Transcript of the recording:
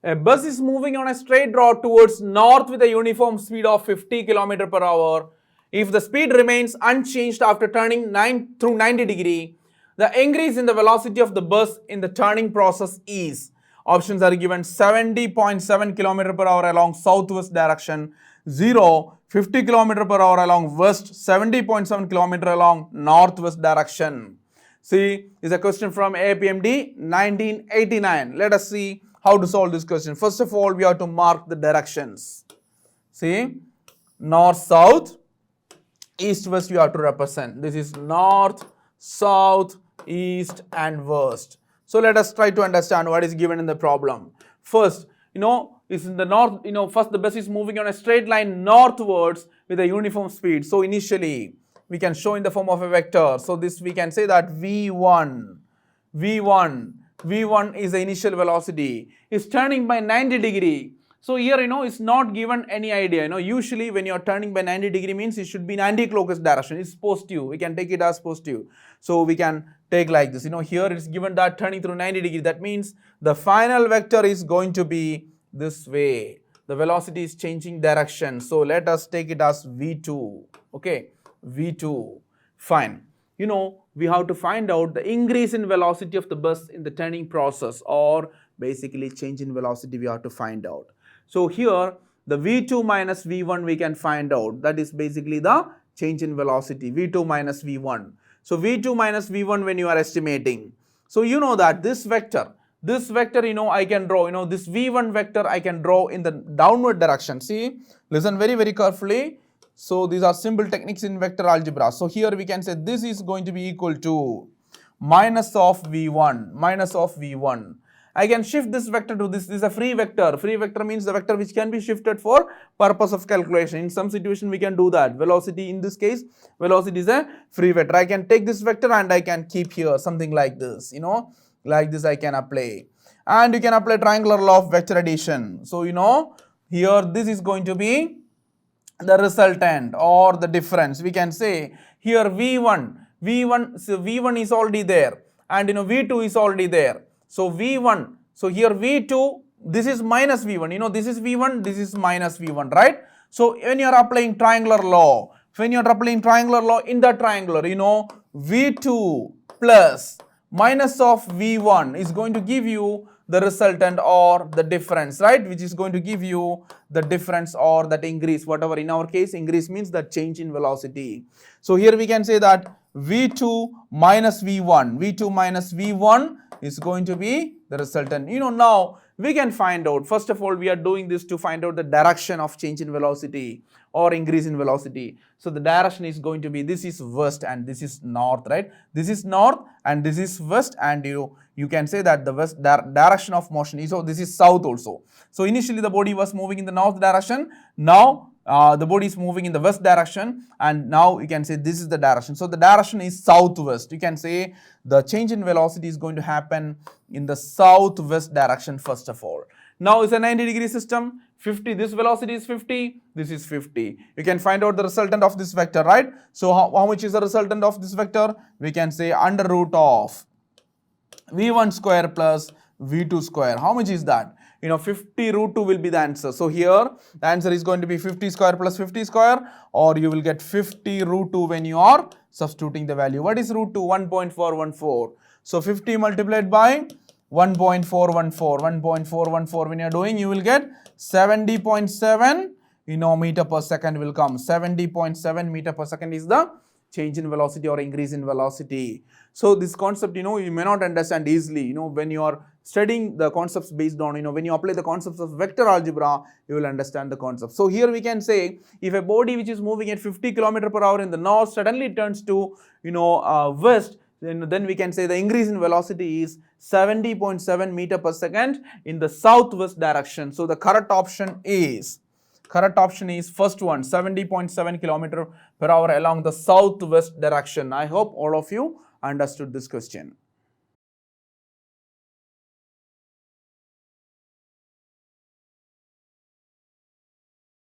A bus is moving on a straight road towards north with a uniform speed of 50 km per hour. If the speed remains unchanged after turning 90 degree, the increase in the velocity of the bus in the turning process is. Options are given: 70.7 km per hour along southwest direction, 0, 50 km per hour along west, 70.7 km along northwest direction. See, is a question from AIPMT 1989. Let us see how to solve this question. First of all, we have to mark the directions. See, north, south, east, west you have to represent. This is north, south, east and west. So let us try to understand what is given in the problem. First, is in the north, first the bus is moving on a straight line northwards with a uniform speed. So initially, we can show in the form of a vector. So this we can say that V1 is the initial velocity, is turning by 90 degree. So here, it's not given any idea. Usually when you are turning by 90 degree means it should be in anti-clockwise direction. It's positive. We can take it as positive. So we can take like this. Here it's given that turning through 90 degree. That means the final vector is going to be this way. The velocity is changing direction. So let us take it as V2. Okay, V2. Fine. We have to find out the increase in velocity of the bus in the turning process, or basically change in velocity we have to find out. So here the V2 minus V1 we can find out. That is basically the change in velocity, V2 minus V1. So V2 minus V1 when you are estimating. So you know that this vector I can draw, this V1 vector I can draw in the downward direction. See, listen very, very carefully. So these are simple techniques in vector algebra. So here we can say this is going to be equal to minus of V1. I can shift this vector to this. This is a free vector. Free vector means the vector which can be shifted for purpose of calculation. In some situation we can do that. Velocity, in this case, velocity is a free vector. I can take this vector and I can keep here something like this, like this I can apply. And you can apply triangular law of vector addition. So, here this is going to be the resultant or the difference. We can say here V1 is already there, and V2 is already there. So V1, so here V2, this is minus V1, this is V1, this is minus V1, right? So when you are applying triangular law, in the triangular, V2 plus minus of V1 is going to give you the resultant or the difference, right? Which is going to give you the difference or that increase, whatever. In our case, increase means the change in velocity. So here we can say that V2 minus V1 is going to be the resultant. Now we can find out, first of all, we are doing this to find out the direction of change in velocity or increase in velocity. So the direction is going to be, this is west and this is north, right? This is north and this is west, and you can say that the west direction of motion is, so this is south also. So initially the body was moving in the north direction. Now the body is moving in the west direction, and now you can say this is the direction. So the direction is southwest. You can say the change in velocity is going to happen in the southwest direction first of all. Now it's a 90 degree system. 50, this velocity is 50, this is 50. You can find out the resultant of this vector, right? So how much is the resultant of this vector? We can say under root of V1 square plus V2 square. How much is that? 50 root 2 will be the answer. So here the answer is going to be 50 square plus 50 square, or you will get 50 root 2 when you are substituting the value. What is root 2? 1.414. So 50 multiplied by 1.414 when you are doing, you will get 70.7 meter per second will come. 70.7 meter per second is the change in velocity or increase in velocity. So this concept, you may not understand easily. When you are studying the concepts based on, when you apply the concepts of vector algebra, you will understand the concept. So here we can say, if a body which is moving at 50 km per hour in the north suddenly turns to, west, then we can say the increase in velocity is 70.7 meter per second in the southwest direction. So the correct option is first one, 70.7 km per hour along the southwest direction. I hope all of you understood this question.